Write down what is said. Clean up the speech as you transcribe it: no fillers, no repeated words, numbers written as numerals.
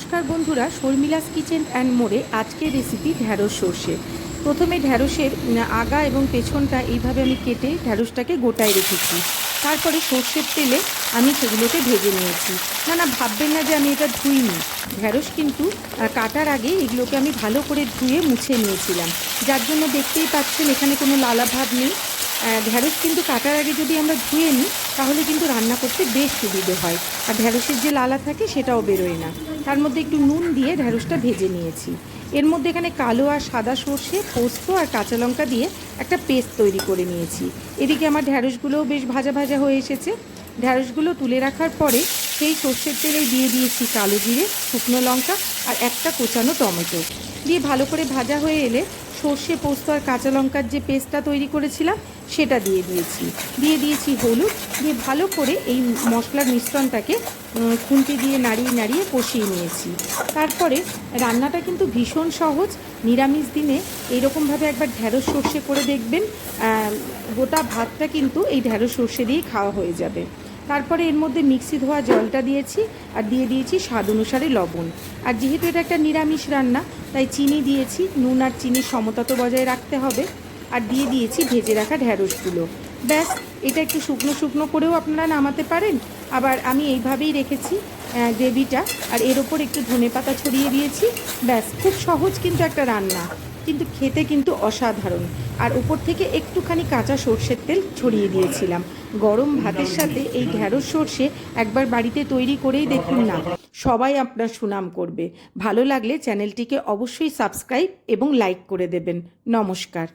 নমস্কার বন্ধুরা, শর্মিলাস kitchen and মোড়ে আজকের রেসিপি ঢ্যাঁড়স সর্ষে। প্রথমে ঢ্যাঁড়সের আগা এবং পেছনটা এইভাবে আমি কেটে ঢ্যাঁড়সটাকে গোটায় রেখেছি। তারপরে সর্ষের তেলে আমি সেগুলোকে ভেজে নিয়েছি। না ভাববেন না যে আমি এটা ধুইনি। ঢ্যাঁড়স কিন্তু কাটার আগে এগুলোকে আমি ভালো করে ধুয়ে মুছে নিয়েছিলাম, যার জন্য দেখতেই পাচ্ছেন এখানে কোনো লালাভাব নেই। ঢ্যাঁড়স কিন্তু কাটার আগে যদি আমরা ধুয়ে নিই তাহলে কিন্তু রান্না করতে বেশ সুবিধে হয়, আর ঢ্যাঁড়সের যে লালা থাকে সেটাও বেরোয় না। তার মধ্যে একটু নুন দিয়ে ঢ্যাঁড়সটা ভেজে নিয়েছি। এর মধ্যে এখানে কালো আর সাদা সর্ষে, পোস্ত আর কাঁচা লঙ্কা দিয়ে একটা পেস্ট তৈরি করে নিয়েছি। এদিকে আমার ঢ্যাঁড়সগুলোও বেশ ভাজা ভাজা হয়ে এসেছে। ঢ্যাঁড়সগুলো তুলে রাখার পরে সেই সর্ষের তেলেই দিয়ে দিয়েছি কালো জিরে, শুকনো লঙ্কা আর একটা কোচানো টমেটো দিয়ে ভালো করে ভাজা হয়ে এলে সর্ষে, পোস্ত আর কাঁচা লঙ্কার যে পেস্টটা তৈরি করেছিলাম সেটা দিয়ে দিয়েছি হলুদ দিয়ে ভালো করে এই মশলার মিশ্রণটাকে খুন্তি দিয়ে নাড়িয়ে নাড়িয়ে কষিয়ে নিয়েছি। তারপরে রান্নাটা কিন্তু ভীষণ সহজ। নিরামিষ দিনে এইরকমভাবে একবার ঢ্যাঁড়স সর্ষে করে দেখবেন, গোটা ভাতটা কিন্তু এই ঢ্যাঁড়স সর্ষে দিয়েই খাওয়া হয়ে যাবে। তারপরে এর মধ্যে মিক্সি ধোয়া জলটা দিয়েছি আর দিয়ে দিয়েছি স্বাদ অনুসারে লবণ। আর যেহেতু এটা একটা নিরামিষ রান্না তাই চিনি দিয়েছি, নুন আর চিনির সমতা তো বজায় রাখতে হবে। আর দিয়ে দিয়েছি ভেজে রাখা ঢ্যাঁড়সগুলো। ব্যাস, এটা একটু শুকনো শুকনো করেও আপনারা নামাতে পারেন, আবার আমি এইভাবেই রেখেছি গ্রেভিটা। আর এর ওপর একটু ধনেপাতা ছড়িয়ে দিয়েছি। ব্যাস, খুব সহজ কিন্তু একটা রান্না, কিন্তু খেতে কিন্তু অসাধারণ। আর উপর থেকে একটুখানি কাঁচা সর্ষের তেল ছড়িয়ে দিয়েছিলাম। গরম ভাতের সাথে এই ঢ্যাঁড়স সর্ষে একবার বাড়িতে তৈরি করেই দেখুন না, সবাই আপনার সুনাম করবে। ভালো লাগলে চ্যানেলটিকে অবশ্যই সাবস্ক্রাইব এবং লাইক করে দেবেন। নমস্কার।